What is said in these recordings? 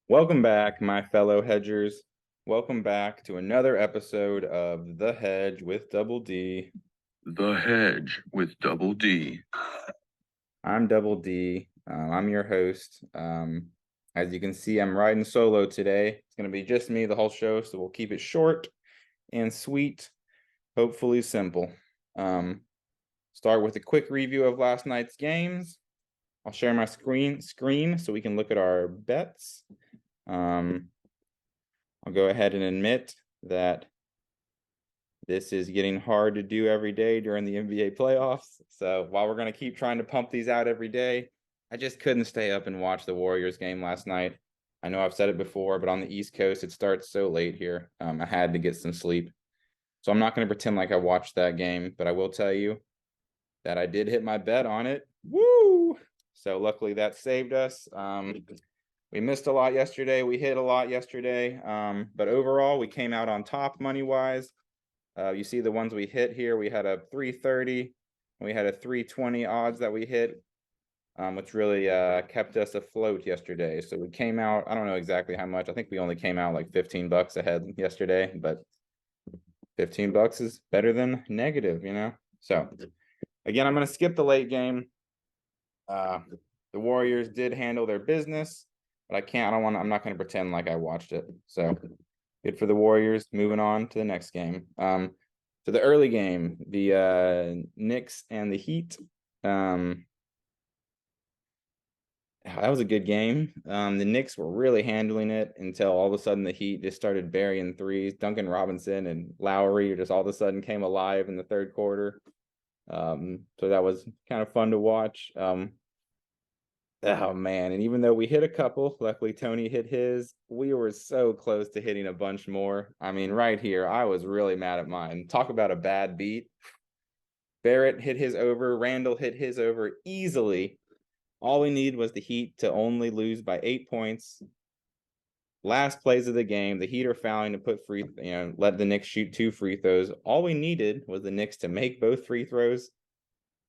Welcome back, my fellow hedgers. Welcome back to another episode of The Hedge with Double D. The Hedge with Double D. I'm Double D. I'm your host. As you can see, I'm riding solo today. It's going to be just me the whole show, so we'll keep it short and sweet, hopefully simple. Start with a quick review of last night's games. I'll share my screen so we can look at our bets. I'll go ahead and admit that this is getting hard to do every day during the NBA playoffs. So while we're going to keep trying to pump these out every day, I just couldn't stay up and watch the Warriors game last night. I know I've said it before, but on the East Coast, it starts so late here. I had to get some sleep. So I'm not going to pretend like I watched that game, but I will tell you that I did hit my bet on it. Woo! So luckily that saved us. We missed a lot yesterday. We hit a lot yesterday. But overall, we came out on top money-wise. You see the ones we hit here. We had a 330. We had a 320 odds that we hit, which really kept us afloat yesterday. So we came out, I don't know exactly how much. I think we only came out like $15 ahead yesterday, but $15 is better than negative, you know? So again, I'm going to skip the late game. The Warriors did handle their business, but I'm not going to pretend like I watched it. So good for the Warriors. Moving on to the next game. So the early game, the Knicks and the Heat. That was a good game. The Knicks were really handling it until all of a sudden the Heat just started burying threes. Duncan Robinson and Lowry just all of a sudden came alive in the third quarter. So that was kind of fun to watch. Oh man, and even though we hit a couple, luckily Tony hit his, we were so close to hitting a bunch more. I mean, right here, I was really mad at mine. Talk about a bad beat. Barrett hit his over, Randall hit his over easily. All we need was the Heat to only lose by 8 points. Last plays of the game, the Heat are fouling to let the Knicks shoot 2 free throws. All we needed was the Knicks to make both free throws,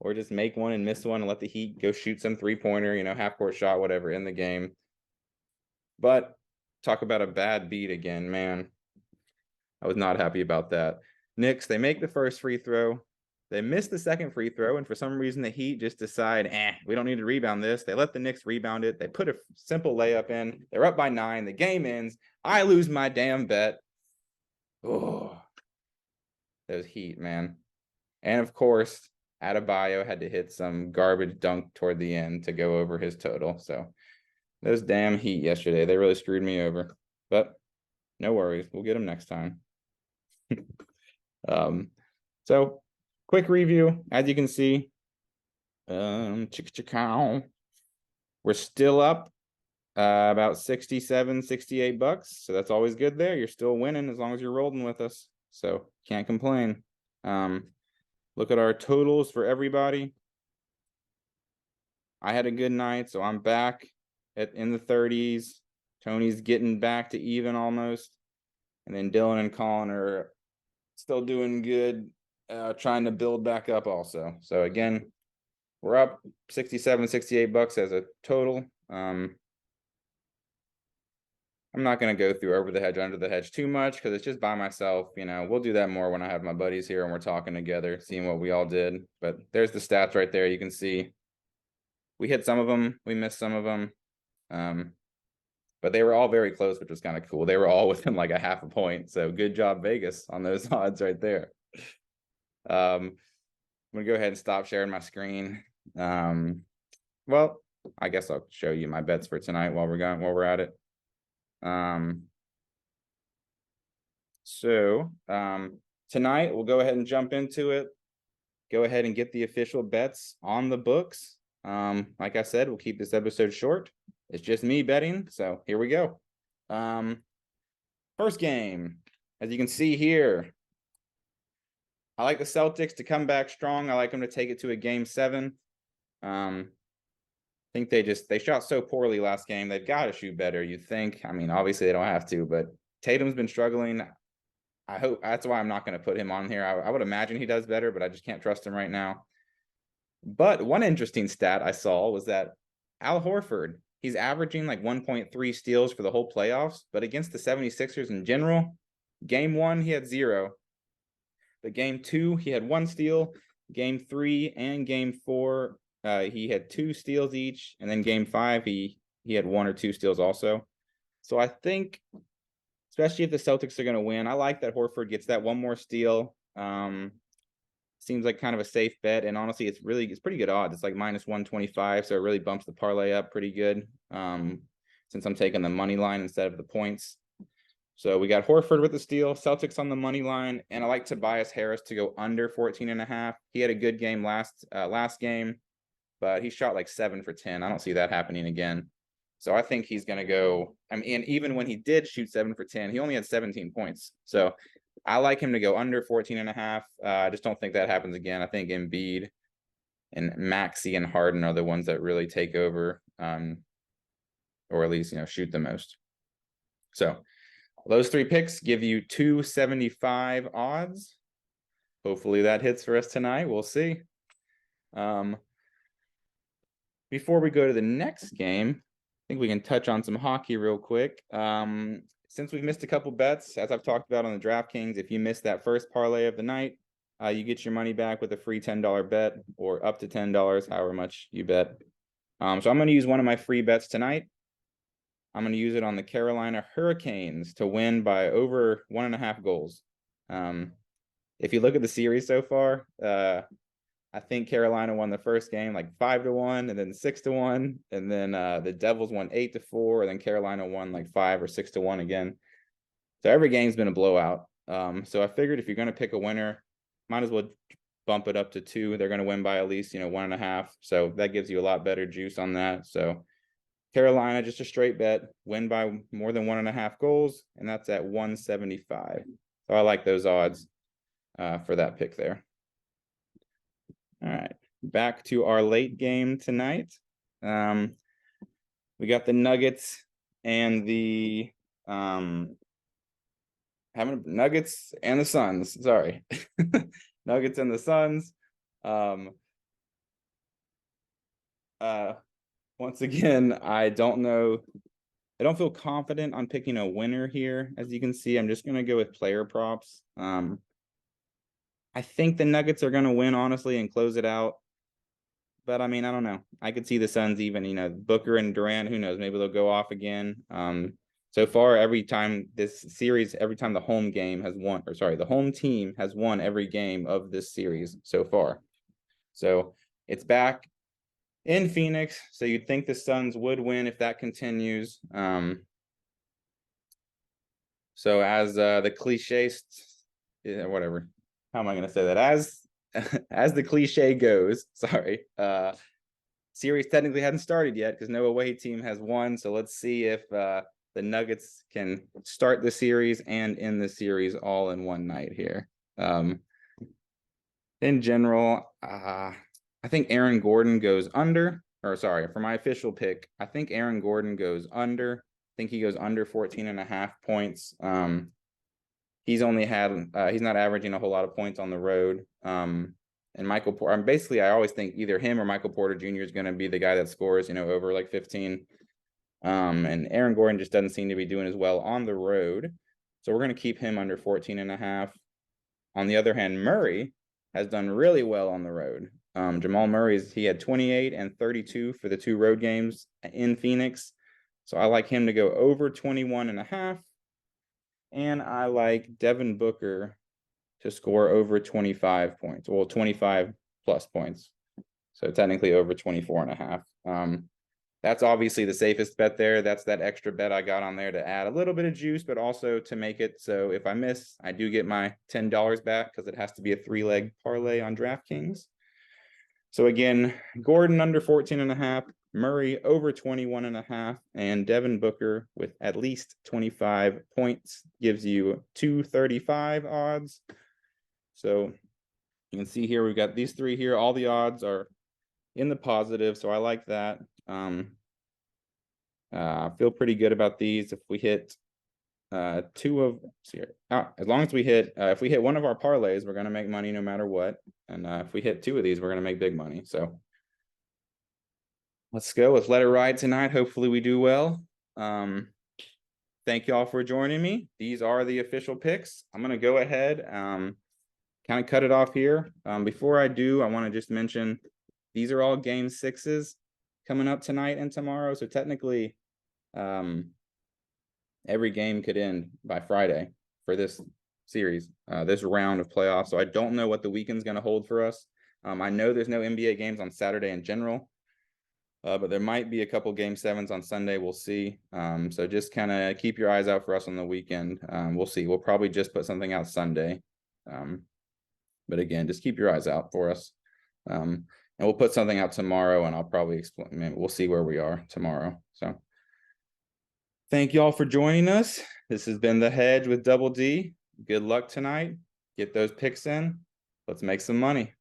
or just make one and miss one and let the Heat go shoot some three-pointer, half-court shot, whatever, in the game. But talk about a bad beat again, man. I was not happy about that. Knicks, they make the first free throw. They miss the second free throw, and for some reason the Heat just decide, we don't need to rebound this. They let the Knicks rebound it. They put a simple layup in. They're up by 9. The game ends. I lose my damn bet. Oh, those Heat, man. And of course, Adebayo had to hit some garbage dunk toward the end to go over his total. So those damn Heat yesterday, they really screwed me over. But no worries, we'll get them next time. So quick review, as you can see, we're still up about 67, 68 bucks. So that's always good there. You're still winning as long as you're rolling with us. So can't complain. Look at our totals for everybody. I had a good night, so I'm back in the 30s. Tony's getting back to even almost. And then Dylan and Colin are still doing good, trying to build back up also. So again, we're up 67, 68 bucks as a total. I'm not going to go through over the hedge, under the hedge too much because it's just by myself. We'll do that more when I have my buddies here and we're talking together, seeing what we all did. But there's the stats right there. You can see we hit some of them. We missed some of them. But they were all very close, which was kind of cool. They were all within like a half a point. So good job, Vegas, on those odds right there. I'm going to go ahead and stop sharing my screen. Well, I guess I'll show you my bets for tonight while we're at it. Tonight we'll go ahead and jump into it. Go ahead and get the official bets on the books. Like I said, we'll keep this episode short. It's just me betting, so here we go. First game, as you can see here, I like the Celtics to come back strong. I like them to take it to a game 7. I think they shot so poorly last game. They've got to shoot better, you think. I mean, obviously they don't have to, but Tatum's been struggling. I hope that's why I'm not going to put him on here. I would imagine he does better, but I just can't trust him right now. But one interesting stat I saw was that Al Horford he's averaging like 1.3 steals for the whole playoffs, but against the 76ers in general, game 1, he had 0. But game 2, he had 1 steal. Game 3 and game 4, he had 2 steals each. And then game 5, he had 1 or 2 steals also. So I think, especially if the Celtics are going to win, I like that Horford gets that 1 more steal. Seems like kind of a safe bet, and honestly, it's pretty good odds. It's like -125, so it really bumps the parlay up pretty good. Since I'm taking the money line instead of the points. So we got Horford with the steal, Celtics on the money line, and I like Tobias Harris to go under 14.5. He had a good game last game, but he shot like 7 for 10. I don't see that happening again. So I think he's going to go. I mean, and even when he did shoot 7 for 10, he only had 17 points. So I like him to go under 14.5. I just don't think that happens again. I think Embiid and Maxey and Harden are the ones that really take over, or at least, shoot the most. So those 3 picks give you 275 odds. Hopefully that hits for us tonight. We'll see. Before we go to the next game, I think we can touch on some hockey real quick. Since we've missed a couple bets, as I've talked about on the DraftKings, if you missed that first parlay of the night, you get your money back with a free $10 bet, or up to $10, however much you bet. So I'm going to use one of my free bets tonight. I'm going to use it on the Carolina Hurricanes to win by over 1.5 goals. If you look at the series so far, I think Carolina won the first game like 5-1, and then 6-1, and then the Devils won 8-4, and then Carolina won like 5 or 6-1 again. So every game's been a blowout. So I figured if you're going to pick a winner, might as well bump it up to 2. They're going to win by at least 1.5. So that gives you a lot better juice on that. So Carolina, just a straight bet, win by more than 1.5 goals, and that's at 175. So I like those odds for that pick there. All right, back to our late game tonight. We got the Nuggets and the Nuggets and the Suns. Sorry, Nuggets and the Suns. Once again, I don't know. I don't feel confident on picking a winner here. As you can see, I'm just going to go with player props. I think the Nuggets are going to win, honestly, and close it out. But, I mean, I don't know. I could see the Suns even, Booker and Durant, who knows, maybe they'll go off again. So far, every time this series, every time the home game has won, or sorry, the home team has won every game of this series so far. So it's back in Phoenix, so you'd think the Suns would win if that continues. So as the cliche, whatever. How am I going to say that? As the cliche goes, sorry. Series technically hadn't started yet because no away team has won. So let's see if the Nuggets can start the series and end the series all in one night here. In general, I think Aaron Gordon goes under, or sorry, for my official pick, I think Aaron Gordon goes under. I think he goes under 14.5 points. He's only had, he's not averaging a whole lot of points on the road. And Michael Porter, basically, I always think either him or Michael Porter Jr. is going to be the guy that scores, over like 15. And Aaron Gordon just doesn't seem to be doing as well on the road. So we're going to keep him under 14.5. On the other hand, Murray has done really well on the road. Jamal Murray, he had 28 and 32 for the 2 road games in Phoenix. So I like him to go over 21.5. And I like Devin Booker to score over 25 points. Well, 25 plus points. So technically over 24.5. That's obviously the safest bet there. That's that extra bet I got on there to add a little bit of juice, but also to make it so if I miss, I do get my $10 back because it has to be a 3-leg parlay on DraftKings. So again, Gordon under 14.5, Murray over 21.5, and Devin Booker with at least 25 points gives you 235 odds. So you can see here, we've got these 3 here. All the odds are in the positive, so I like that. I feel pretty good about these. If we hit as long as we hit, if we hit one of our parlays, we're going to make money no matter what. And if we hit 2 of these, we're going to make big money. So let's go. Let's let it ride tonight. Hopefully we do well. Thank y'all for joining me. These are the official picks. I'm going to go ahead, kind of cut it off here. Before I do, I want to just mention these are all game sixes coming up tonight and tomorrow. So technically, every game could end by Friday for this series, this round of playoffs. So I don't know what the weekend's going to hold for us. I know there's no NBA games on Saturday in general. But there might be a couple game sevens on Sunday. We'll see. So just kind of keep your eyes out for us on the weekend. We'll see. We'll probably just put something out Sunday. But again, just keep your eyes out for us. And we'll put something out tomorrow, and I'll probably explain. Maybe we'll see where we are tomorrow. So thank y'all for joining us. This has been The Hedge with Double D. Good luck tonight. Get those picks in. Let's make some money.